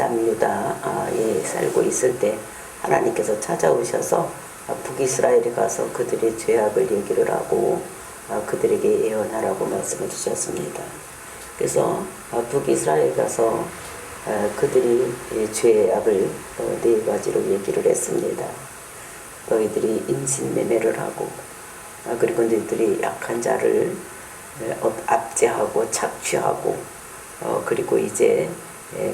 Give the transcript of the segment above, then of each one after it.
남유다에 살고 있을 때 하나님께서 찾아오셔서 북이스라엘에 가서 그들의 죄악을 얘기를 하고 그들에게 예언하라고 말씀해 주셨습니다. 그래서 북이스라엘 가서 그들이 죄악을 네 가지로 얘기를 했습니다. 너희들이 인신매매를 하고 그리고 너희들이 약한 자를 압제하고 착취하고 그리고 이제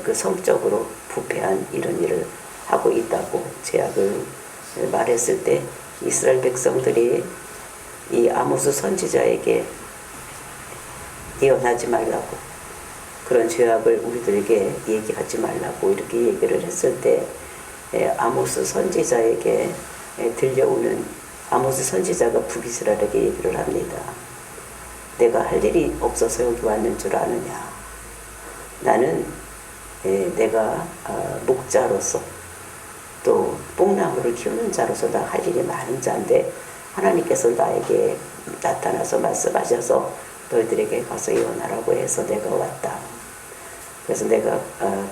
그 성적으로 부패한 이런 일을 하고 있다고 죄악을 말했을 때 이스라엘 백성들이 이 아모스 선지자에게 예언하지 말라고, 그런 죄악을 우리들에게 얘기하지 말라고 이렇게 얘기를 했을 때 아모스 선지자에게 들려오는, 아모스 선지자가 북이스라엘에게 얘기를 합니다. 내가 할 일이 없어서 여기 왔는 줄 아느냐. 나는 내가 목자로서 또 뽕나무를 키우는 자로서 나 할 일이 많은 자인데 하나님께서 나에게 나타나서 말씀하셔서 너희들에게 가서 예언하라고 해서 내가 왔다. 그래서 내가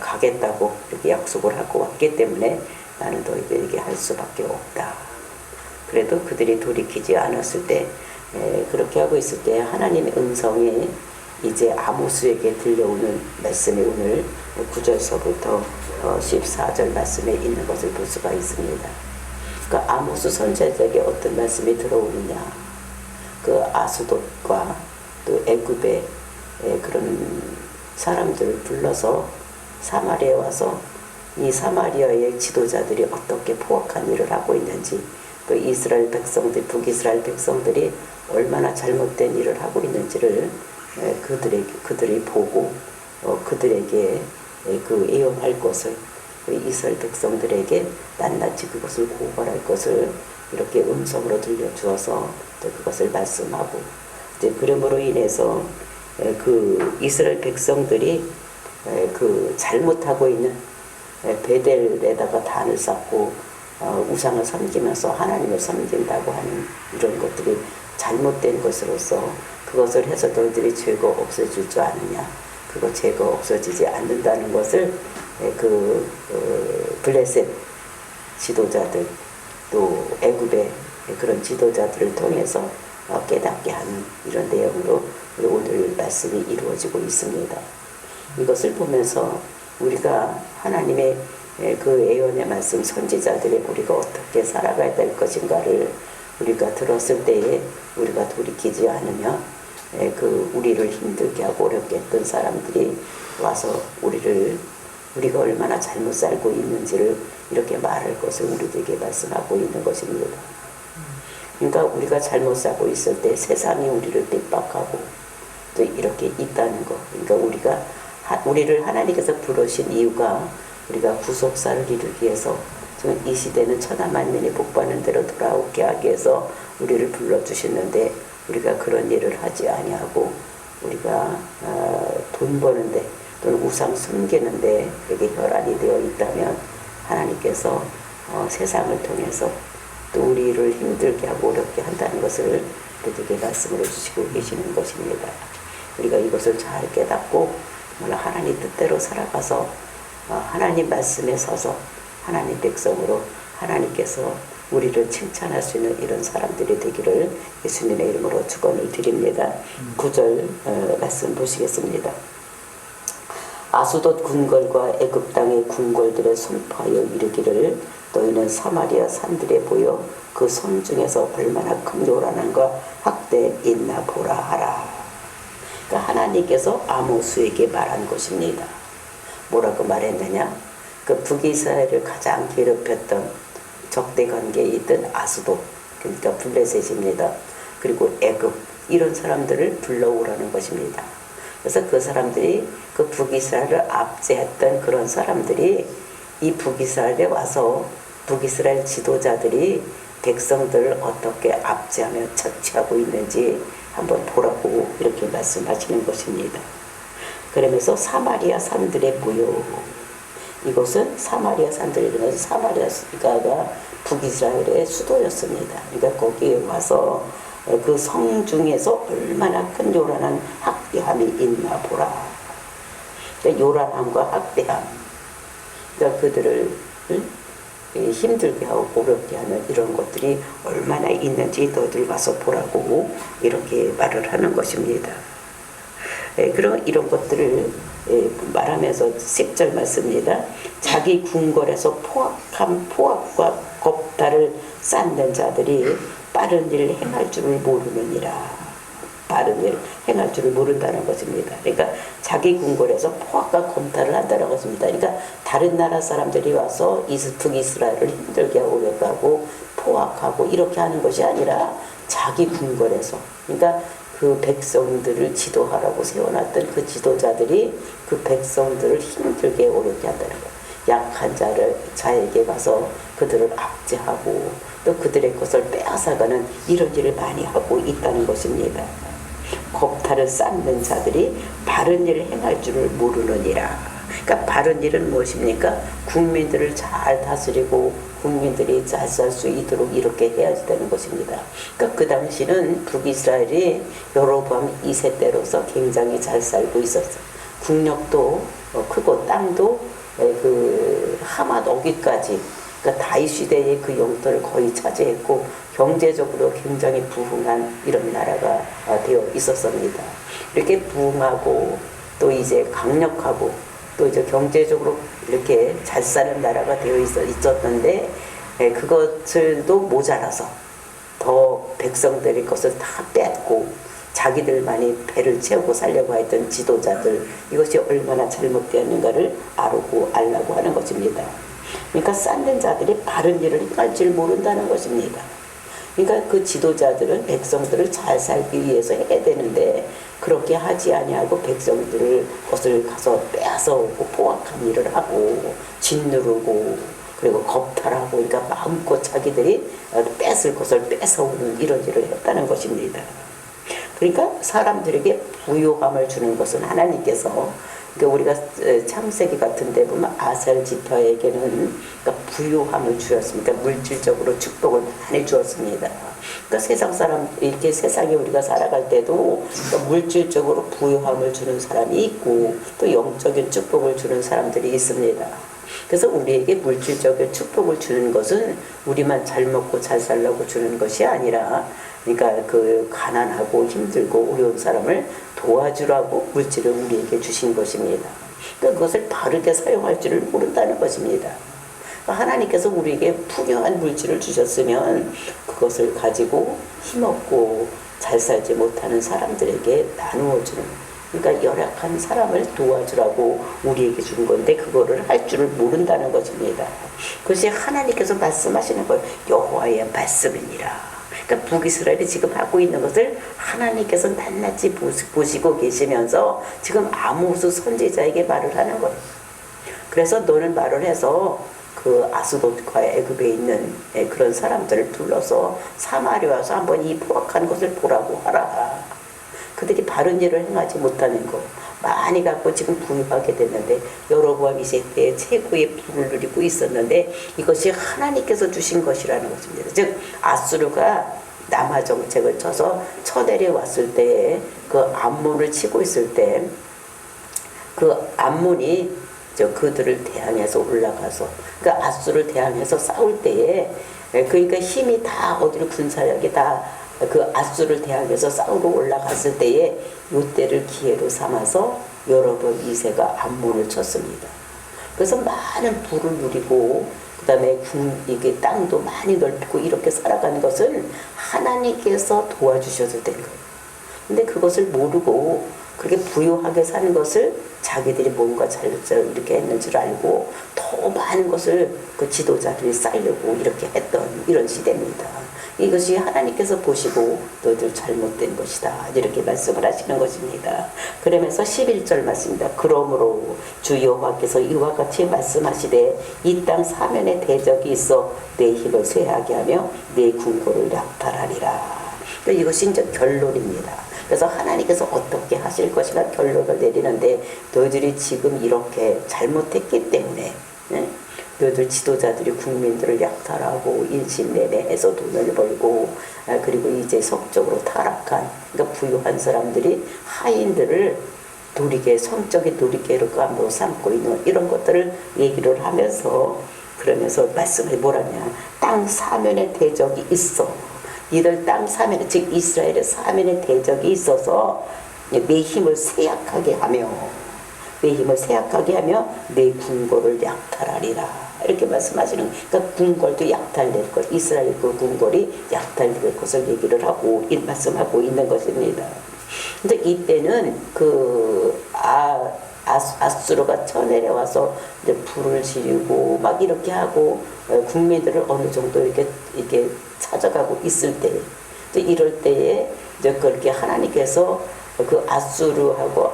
가겠다고 이렇게 약속을 하고 왔기 때문에 나는 너희들에게 할 수밖에 없다. 그래도 그들이 돌이키지 않았을 때 그렇게 하고 있을 때 하나님의 음성이 이제 아모스에게 들려오는 말씀이 오늘 9절서부터 14절 말씀에 있는 것을 볼 수가 있습니다. 그러니까 아모스 선지자에게 어떤 말씀이 들어오느냐. 그 아스돗과 또 애굽의 그런 사람들을 불러서 사마리아에 와서 이 사마리아의 지도자들이 어떻게 포악한 일을 하고 있는지, 또 이스라엘 백성들, 북이스라엘 백성들이 얼마나 잘못된 일을 하고 있는지를 그들이 보고 그들에게 그 예언할 것을, 이스라엘 백성들에게 낱낱이 그것을 고발할 것을 이렇게 음성으로 들려주어서 또 그것을 말씀하고, 이제 그러므로 인해서 그 이스라엘 백성들이 그 잘못하고 있는 베델에다가 단을 쌓고 우상을 섬기면서 하나님을 섬긴다고 하는 이런 것들이 잘못된 것으로서 그것을 해서 너희들이 죄가 없어질 줄 아느냐. 그거 죄가 없어지지 않는다는 것을 블레셋 지도자들 또 애굽의 그런 지도자들을 통해서 깨닫게 하는 이런 내용으로 오늘 말씀이 이루어지고 있습니다. 이것을 보면서 우리가 하나님의 그 예언의 말씀, 선지자들의 우리가 어떻게 살아가야 될 것인가를 우리가 들었을 때에 우리가 돌이키지 않으면 우리를 힘들게 하고 어렵게 했던 사람들이 와서 우리가 얼마나 잘못 살고 있는지를 이렇게 말할 것을 우리들에게 말씀하고 있는 것입니다. 그러니까 우리가 잘못 살고 있을 때 세상이 우리를 핍박하고 또 이렇게 있다는 것. 그러니까 우리를 하나님께서 부르신 이유가 우리가 구속사를 이루기 위해서, 지금 이 시대는 천하만민이 복받는 대로 돌아오게 하기 위해서 우리를 불러주셨는데 우리가 그런 일을 하지 아니하고 우리가 돈 버는데 또는 우상 숨기는데 여기 혈안이 되어 있다면 하나님께서 세상을 통해서 또 우리를 힘들게 하고 어렵게 한다는 것을 우리에게 말씀을 해주시고 계시는 것입니다. 우리가 이것을 잘 깨닫고 하나님 뜻대로 살아가서 하나님 말씀에 서서 하나님 백성으로 하나님께서 우리를 칭찬할 수 있는 이런 사람들이 되기를 예수님의 이름으로 축원을 드립니다. 9절 말씀 보시겠습니다. 아스돗 궁궐과 애굽 땅의 궁궐들에 선포하여 이르기를 너희는 사마리아 산들에 보여 그 섬 중에서 얼마나 큰 요란함과 학대 있나 보라 하라. 그러니까 하나님께서 아모스에게 말한 것입니다. 뭐라고 말했느냐? 그 북이스라엘을 가장 괴롭혔던 적대 관계에 있던 아스돗, 그러니까 블레셋입니다. 그리고 애굽, 이런 사람들을 불러오라는 것입니다. 그래서 그 사람들이 그 북이스라엘을 압제했던 그런 사람들이 이 북이스라엘에 와서 북이스라엘 지도자들이 백성들을 어떻게 압제하며 착취하고 있는지 한번 보라고 이렇게 말씀하시는 것입니다. 그러면서 사마리아 산들에 모여, 이것은 사마리아 산들이라면서 사마리아가 북이스라엘의 수도였습니다. 그러니까 거기에 와서 그 성 중에서 얼마나 큰 요란한 학대함이 있나 보라. 그러니까 요란함과 학대함, 그러니까 그들을 힘들게 하고 어렵게 하는 이런 것들이 얼마나 있는지 너희들 와서 보라고 이렇게 말을 하는 것입니다. 그런 이런 것들을 말하면서 10절 말씀입니다. 자기 궁궐에서 포악과 겁탈을 쌓는 자들이 빠른 일을 행할 줄을 모르느니라. 빠른 일을 행할 줄을 모른다는 것입니다. 그러니까 자기 궁궐에서 포악과 겁탈을 한다는 것입니다. 그러니까 다른 나라 사람들이 와서 북이스라엘을 힘들게 하고 어렵게 포악하고 이렇게 하는 것이 아니라 자기 궁궐에서, 그러니까 그 백성들을 지도하라고 세워놨던 그 지도자들이 그 백성들을 힘들게 어렵게 한다는 거예요. 약한 자에게 가서 그들을 압제하고 또 그들의 것을 빼앗아가는 이런 일을 많이 하고 있다는 것입니다. 겁탈을 쌓는 자들이 바른 일을 행할 줄을 모르느니라. 그러니까 바른 일은 무엇입니까? 국민들을 잘 다스리고 국민들이 잘 살 수 있도록 이렇게 해야 되는 것입니다. 그러니까 그 당시는 북이스라엘이 여로보암 2세 때로서 굉장히 잘 살고 있었어요. 국력도 크고 땅도 그 하맛 어기까지, 그러니까 다윗 시대의 그 영토를 거의 차지했고 경제적으로 굉장히 부흥한 이런 나라가 되어 있었습니다. 이렇게 부흥하고 또 이제 강력하고 또 이제 경제적으로 이렇게 잘 사는 나라가 되어 있었는데 그것들도 모자라서 더 백성들의 것을 다 뺏고 자기들만이 배를 채우고 살려고 했던 지도자들, 이것이 얼마나 잘못되었는가를 알라고 하는 것입니다. 그러니까 쌓는 자들이 바른 일을 행할 줄 모른다는 것입니다. 그러니까 그 지도자들은 백성들을 잘 살기 위해서 해야 되는데 그렇게 하지 아니하고 백성들을 것을 가서 빼앗아오고 포악한 일을 하고 짓누르고 그리고 겁탈하고, 그러니까 마음껏 자기들이 뺏을 것을 뺏어오는 이런 일을 했다는 것입니다. 그러니까 사람들에게 부요함을 주는 것은 하나님께서, 그러니까 우리가 창세기 같은 데 보면 아셀 지파에게는 그러니까 부요함을 주었습니다. 물질적으로 축복을 많이 주었습니다. 그러니까 세상 사람, 이렇게 세상에 우리가 살아갈 때도 그러니까 물질적으로 부요함을 주는 사람이 있고 또 영적인 축복을 주는 사람들이 있습니다. 그래서 우리에게 물질적인 축복을 주는 것은 우리만 잘 먹고 잘 살려고 주는 것이 아니라, 그러니까 그 가난하고 힘들고 어려운 사람을 도와주라고 물질을 우리에게 주신 것입니다. 그러니까 그것을 바르게 사용할 줄을 모른다는 것입니다. 하나님께서 우리에게 풍요한 물질을 주셨으면 그것을 가지고 힘없고 잘 살지 못하는 사람들에게 나누어 주는, 그러니까 열악한 사람을 도와주라고 우리에게 준 건데 그거를 할 줄을 모른다는 것입니다. 그것이 하나님께서 말씀하시는 거예요. 여호와의 말씀이니라. 그러니까 북이스라엘이 지금 하고 있는 것을 하나님께서 낱낱이 보시고 계시면서 지금 아모스 선지자에게 말을 하는 거예요. 그래서 너는 말을 해서 그 아스돗과 애굽에 있는 그런 사람들을 불러서 사마리아 와서 한번 이 포악한 것을 보라고 하라. 그들이 바른 일을 행하지 못하는 것 많이 갖고 지금 부유하게 됐는데 여로보암 2세 때 최고의 부를 누리고 있었는데 이것이 하나님께서 주신 것이라는 것입니다. 즉 아수르가 남하 정책을 쳐서 쳐내려왔을 때에 그 암몬을 치고 있을 때 그 암몬이 그들을 대항해서 올라가서 그러니까 아수르를 대항해서 싸울 때에 그러니까 힘이 다 어디로 군사력이 다 그 아수르를 대항해서 싸우러 올라갔을 때에 이때를 기회로 삼아서 여로보암 2세가 암몬을 쳤습니다. 그래서 많은 부를 누리고 그다음에 이게 땅도 많이 넓히고 이렇게 살아가는 것은 하나님께서 도와주셔도 된 거예요. 근데 그것을 모르고 그렇게 부유하게 사는 것을 자기들이 뭔가 잘 이렇게 했는 줄 알고 더 많은 것을 그 지도자들이 쌓으려고 이렇게 했던 이런 시대입니다. 이것이 하나님께서 보시고 너희들 잘못된 것이다 이렇게 말씀을 하시는 것입니다. 그러면서 11절 말씀입니다. 그러므로 주 여호와께서 이와 같이 말씀하시되 이 땅 사면에 대적이 있어 내 힘을 쇠하게 하며 내 궁궐을 약탈하리라. 이것이 이제 결론입니다. 그래서 하나님께서 어떻게 하실 것이라 결론을 내리는데 너희들이 지금 이렇게 잘못했기 때문에 너희들 지도자들이 국민들을 약탈하고 인신매매해서 돈을 벌고 그리고 이제 성적으로 타락한 그러니까 부유한 사람들이 하인들을 놀이개, 성적인 놀이개로가 뭐 삼고 있는 이런 것들을 얘기를 하면서 그러면서 말씀을 뭐라냐. 땅 사면의 대적이 있어. 이들 땅 사면에, 즉 이스라엘의 사면의 대적이 있어서 내 힘을 쇠약하게 하며 내 궁궐을 약탈하리라. 이렇게 말씀하시는, 그러니까 궁궐도 약탈될 것, 이스라엘 그 궁궐이 약탈될 것을 얘기를 하고 말씀하고 있는 것입니다. 근데 이때는 아수르가 쳐내려와서 이제 불을 지르고 막 이렇게 하고 국민들을 어느 정도 이렇게 찾아가고 있을 때, 이럴 때에 이제 그렇게 하나님께서 그 아수르하고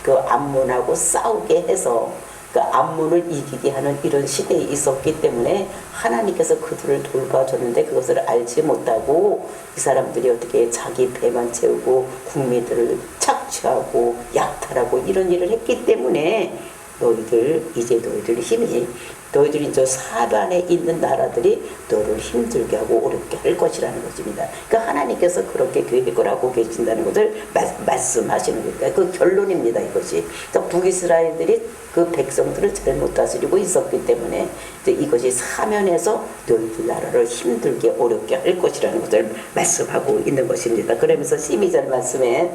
암몬하고 싸우게 해서 그 암몬을 이기게 하는 이런 시대에 있었기 때문에 하나님께서 그들을 돌봐줬는데 그것을 알지 못하고 이 사람들이 어떻게 자기 배만 채우고 국민들을 착취하고 약탈하고 이런 일을 했기 때문에 너희들이 저 사반에 있는 나라들이 너를 힘들게 하고 어렵게 할 것이라는 것입니다. 그러니까 하나님께서 그렇게 계획을 하고 계신다는 것을 말씀하시는 겁니다. 그 결론입니다, 이것이. 그러니까 북이스라엘들이 그 백성들을 잘못 다스리고 있었기 때문에 이것이 사면에서 너희들 나라를 힘들게 어렵게 할 것이라는 것을 말씀하고 있는 것입니다. 그러면서 12절 말씀에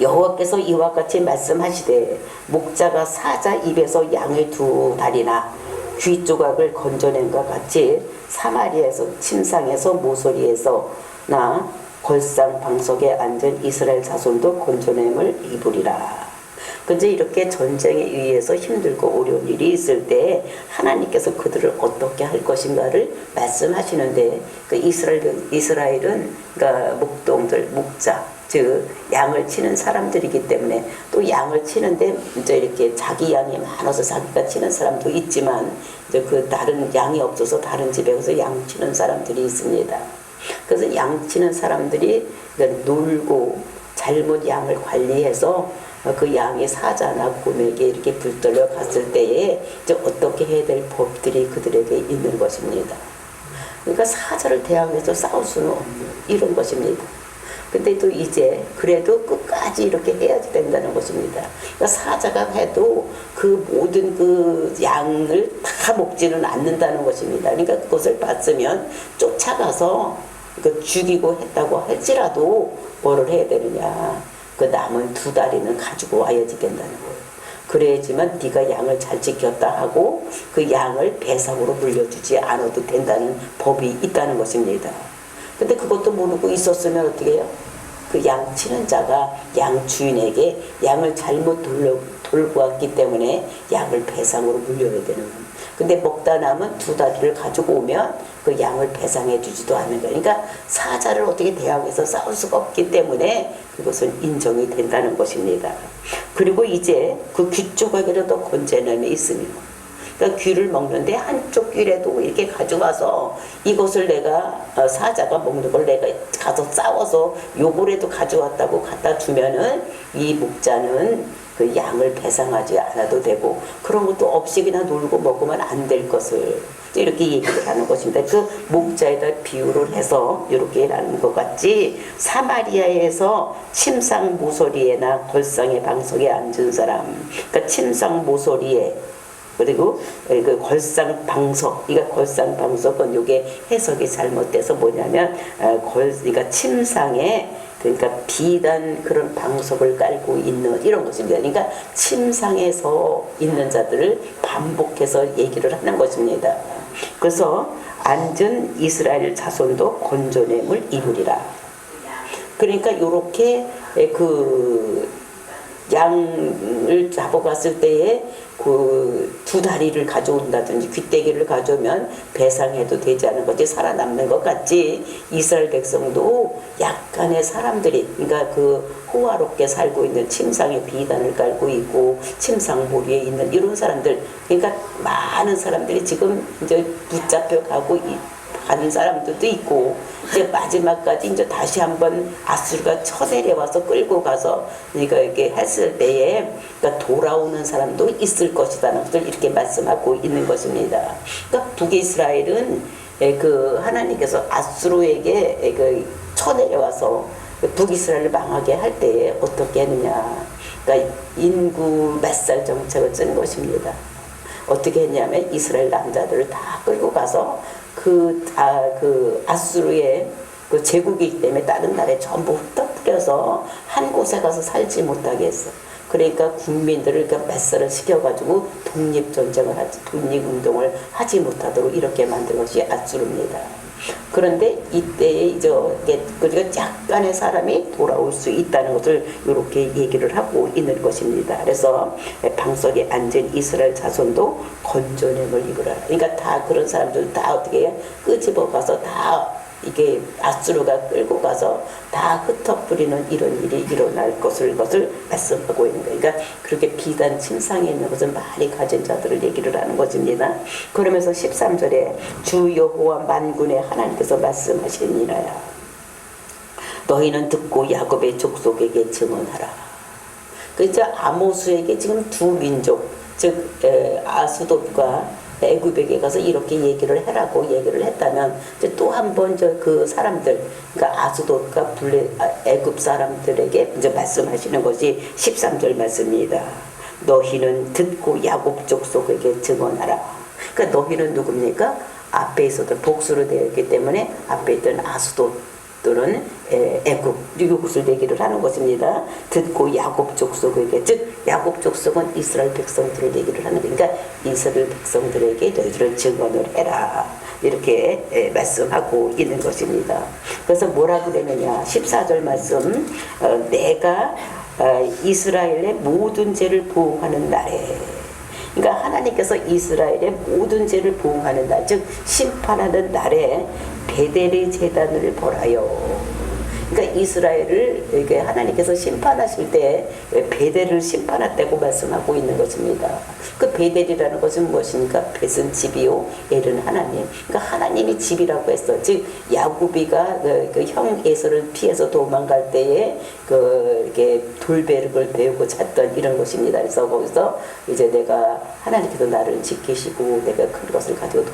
여호와께서 이와 같이 말씀하시되 목자가 사자 입에서 양의 두 다리나 귀 조각을 건져낸과 같이 사마리아에서 침상에서 모서리에서 나 걸상 방석에 앉은 이스라엘 자손도 건져냄을 입으리라. 근데 이렇게 전쟁에 의해서 힘들고 어려운 일이 있을 때 하나님께서 그들을 어떻게 할 것인가를 말씀하시는데 그 이스라엘은 그러니까 목자 즉 양을 치는 사람들이기 때문에 또 양을 치는데 이제 이렇게 자기 양이 많아서 자기가 치는 사람도 있지만 이제 그 다른 양이 없어서 다른 집에 가서 양 치는 사람들이 있습니다. 그래서 양 치는 사람들이 놀고 잘못 양을 관리해서 그 양이 사자나 곰에게 이렇게 불떨려 갔을 때에 이제 어떻게 해야 될 법들이 그들에게 있는 것입니다. 그러니까 사자를 대항해서 싸울 수는 없는 이런 것입니다. 근데 또 이제 그래도 끝까지 이렇게 해야지 된다는 것입니다. 그러니까 사자가 해도 그 모든 그 양을 다 먹지는 않는다는 것입니다. 그러니까 그것을 봤으면 쫓아가서 그 죽이고 했다고 할지라도 뭐를 해야 되느냐. 그 남은 두 다리는 가지고 와야지 된다는 거예요. 그래야지만 네가 양을 잘 지켰다 하고 그 양을 배상으로 물려주지 않아도 된다는 법이 있다는 것입니다. 근데 그것도 모르고 있었으면 어떻게 해요? 그 양 치는 자가 양 주인에게 양을 잘못 돌고 왔기 때문에 양을 배상으로 물려야 되는 겁니다. 근데 먹다 남은 두 다리를 가지고 오면 그 양을 배상해 주지도 않는 거예요. 그러니까 사자를 어떻게 대항해서 싸울 수가 없기 때문에 그것은 인정이 된다는 것입니다. 그리고 이제 그 귀 조각이라도 건져내면 있으며 그러니까 귀를 먹는데 한쪽 귀라도 이렇게 가져와서 이것을 내가 사자가 먹는 걸 내가 가서 싸워서 요거라도 가져왔다고 갖다 주면은 이 목자는 그 양을 배상하지 않아도 되고 그런 것도 없이 그냥 놀고 먹으면 안 될 것을 이렇게 얘기를 하는 것입니다. 그 목자에다 비유를 해서 이렇게 하는 것 같이 사마리아에서 침상 모서리에나 걸상의 방석에 앉은 사람, 그러니까 침상 모서리에 그리고 그 걸상 방석, 그러니까 걸상 방석은 이게 해석이 잘못돼서 뭐냐면 그러니까 침상에 그러니까 비단 그런 방석을 깔고 있는 이런 것입니다. 그러니까 침상에서 있는 자들을 반복해서 얘기를 하는 것입니다. 그래서 앉은 이스라엘 자손도 건져냄을 입으리라. 그러니까 이렇게 그 양을 잡아갔을 때에 그 두 다리를 가져온다든지 귀때기를 가져오면 배상해도 되지 않은 것이 살아남는 것 같이 이스라엘 백성도 약간의 사람들이 그러니까 그 호화롭게 살고 있는 침상에 비단을 깔고 있고 침상 모리에 있는 이런 사람들 그러니까 많은 사람들이 지금 이제 붙잡혀 가고 가는 사람들도 있고 이제 마지막까지 이제 다시 한번 아수르가 쳐내려와서 끌고 가서 그러니까 이렇게 했을 때에 그러니까 돌아오는 사람도 있을 것이라는 것을 이렇게 말씀하고 있는 것입니다. 그러니까 북이스라엘은 그 하나님께서 아수르에게 그 쳐내려와서 북이스라엘을 망하게 할 때에 어떻게 했느냐. 그러니까 인구 滅살 정책을 쓴 것입니다. 어떻게 했냐면 이스라엘 남자들을 다 끌고 가서 그 아수르의 그 제국이기 때문에 다른 나라에 전부 흩어뜨려서 한 곳에 가서 살지 못하게 했어. 그러니까 국민들을 滅살을 시켜가지고 독립운동을 하지 못하도록 이렇게 만든 것이 아수르입니다. 그런데 이때에 이제 약간의 사람이 돌아올 수 있다는 것을 이렇게 얘기를 하고 있는 것입니다. 그래서 방 속에 앉은 이스라엘 자손도 건전함을 입으라. 그러니까 다 그런 사람들 다 어떻게 해요? 끄집어가서 다 이게 아수르가 끌고 가서 다 흩어뿌리는 이런 일이 일어날 것을 말씀하고 있는 거예요. 그러니까 그렇게 비단 침상에 있는 것은 많이 가진 자들을 얘기를 하는 것입니다. 그러면서 13절에 주 여호와 만군의 하나님께서 말씀하시니라야 너희는 듣고 야곱의 족속에게 증언하라. 그래서 아모스에게 지금 두 민족 즉 아수돗과 애굽에게 가서 이렇게 얘기를 해라고 얘기를 했다면 또 한 번 그 사람들 그러니까 아수돗과 애굽 사람들에게 이제 말씀하시는 것이 13절 말씀입니다. 너희는 듣고 야곱 족속에게 증언하라. 그러니까 너희는 누굽니까? 앞에 있어도 복수로 되어 있기 때문에 앞에 있던 아수돗들은 애굽 이것을 얘기를 하는 것입니다. 듣고 야곱 족속에게 즉 야곱 족속은 이스라엘 백성들을 얘기를 하는 거니까 이스라엘 백성들에게 너희들은 증언을 해라 이렇게 말씀하고 있는 것입니다. 그래서 뭐라 그러느냐 14절 말씀 내가 이스라엘의 모든 죄를 보응하는 날에 그러니까 하나님께서 이스라엘의 모든 죄를 보응하는 날 즉 심판하는 날에 베델의 제단을 벌하여 그러니까 이스라엘을 이렇게 하나님께서 심판하실 때 베델을 심판했다고 말씀하고 있는 것입니다. 그 베델이라는 것은 무엇입니까? 벳은 집이요, 엘은 하나님. 그러니까 하나님이 집이라고 했어. 즉 야곱이가 그 형 에서를 피해서 도망갈 때에 이렇게 돌베르를 배우고 찾던 이런 것입니다. 그래서 거기서 이제 내가 하나님께서 나를 지키시고 내가 큰 것을 가지고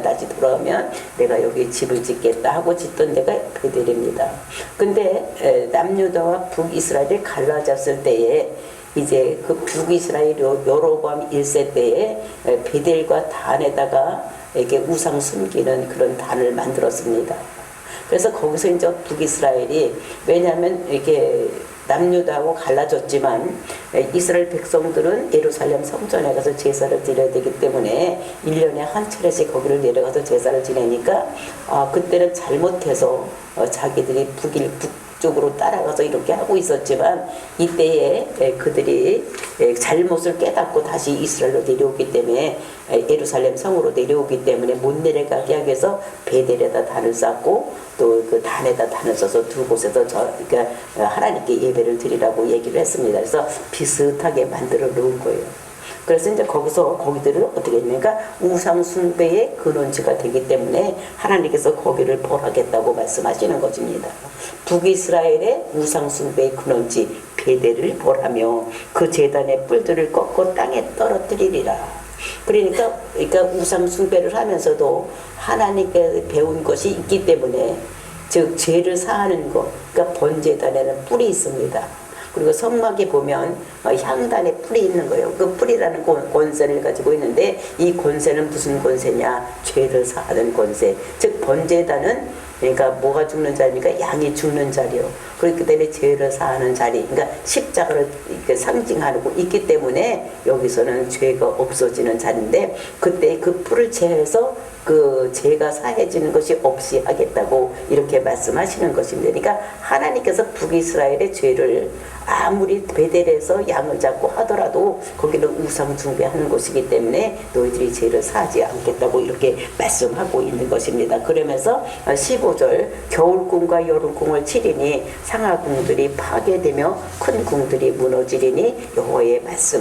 다시 돌아오면 내가 여기 집을 짓겠다 하고 짓던 데가 베델입니다. 근데 남유다와 북이스라엘이 갈라졌을 때에 이제 그 북이스라엘 여로보암 1세 때에 베델과 단에다가 이렇게 우상 숨기는 그런 단을 만들었습니다. 그래서 거기서 이제 북이스라엘이 왜냐하면 이렇게 남유다하고 갈라졌지만 이스라엘 백성들은 예루살렘 성전에 가서 제사를 드려야 되기 때문에 1년에 한 차례씩 거기를 내려가서 제사를 지내니까 그때는 잘못해서 자기들이 북쪽으로 따라가서 이렇게 하고 있었지만 이때에 그들이 잘못을 깨닫고 다시 이스라엘로 내려오기 때문에 예루살렘 성으로 내려오기 때문에 못 내려가게 하기 위해서 베델에다 단을 쌓고 또 그 단에다 단을 써서 두 곳에서 그러니까 하나님께 예배를 드리라고 얘기를 했습니다. 그래서 비슷하게 만들어 놓은 거예요. 그래서 이제 거기들을 어떻게 했냐니까 우상 숭배의 근원지가 되기 때문에 하나님께서 거기를 벌하겠다고 말씀하시는 것입니다. 북이스라엘의 우상 숭배의 근원지 베델을 벌하며 그 제단의 뿔들을 꺾고 땅에 떨어뜨리리라. 그러니까 우상 숭배를 하면서도 하나님께 배운 것이 있기 때문에 즉 죄를 사하는 것 그러니까 번제단에는 뿔이 있습니다. 그리고 성막에 보면 향단에 뿔이 있는 거예요. 그 뿔이라는 권세를 가지고 있는데 이 권세는 무슨 권세냐? 죄를 사하는 권세. 즉 번제단은 그러니까 뭐가 죽는 자리입니까? 양이 죽는 자리요. 그렇기 때문에 죄를 사하는 자리, 그러니까 십자가를 이렇게 상징하고 있기 때문에 여기서는 죄가 없어지는 자리인데 그때 그 뿔을 제해서 그 죄가 사해지는 것이 없이 하겠다고 이렇게 말씀하시는 것입니다. 그러니까 하나님께서 북이스라엘의 죄를 아무리 베델에서 양을 잡고 하더라도 거기는 우상 숭배하는 곳이기 때문에 너희들이 죄를 사하지 않겠다고 이렇게 말씀하고 있는 것입니다. 그러면서 15절 겨울궁과 여름궁을 치리니 상하궁들이 파괴되며 큰 궁들이 무너지리니 여호와의 말씀에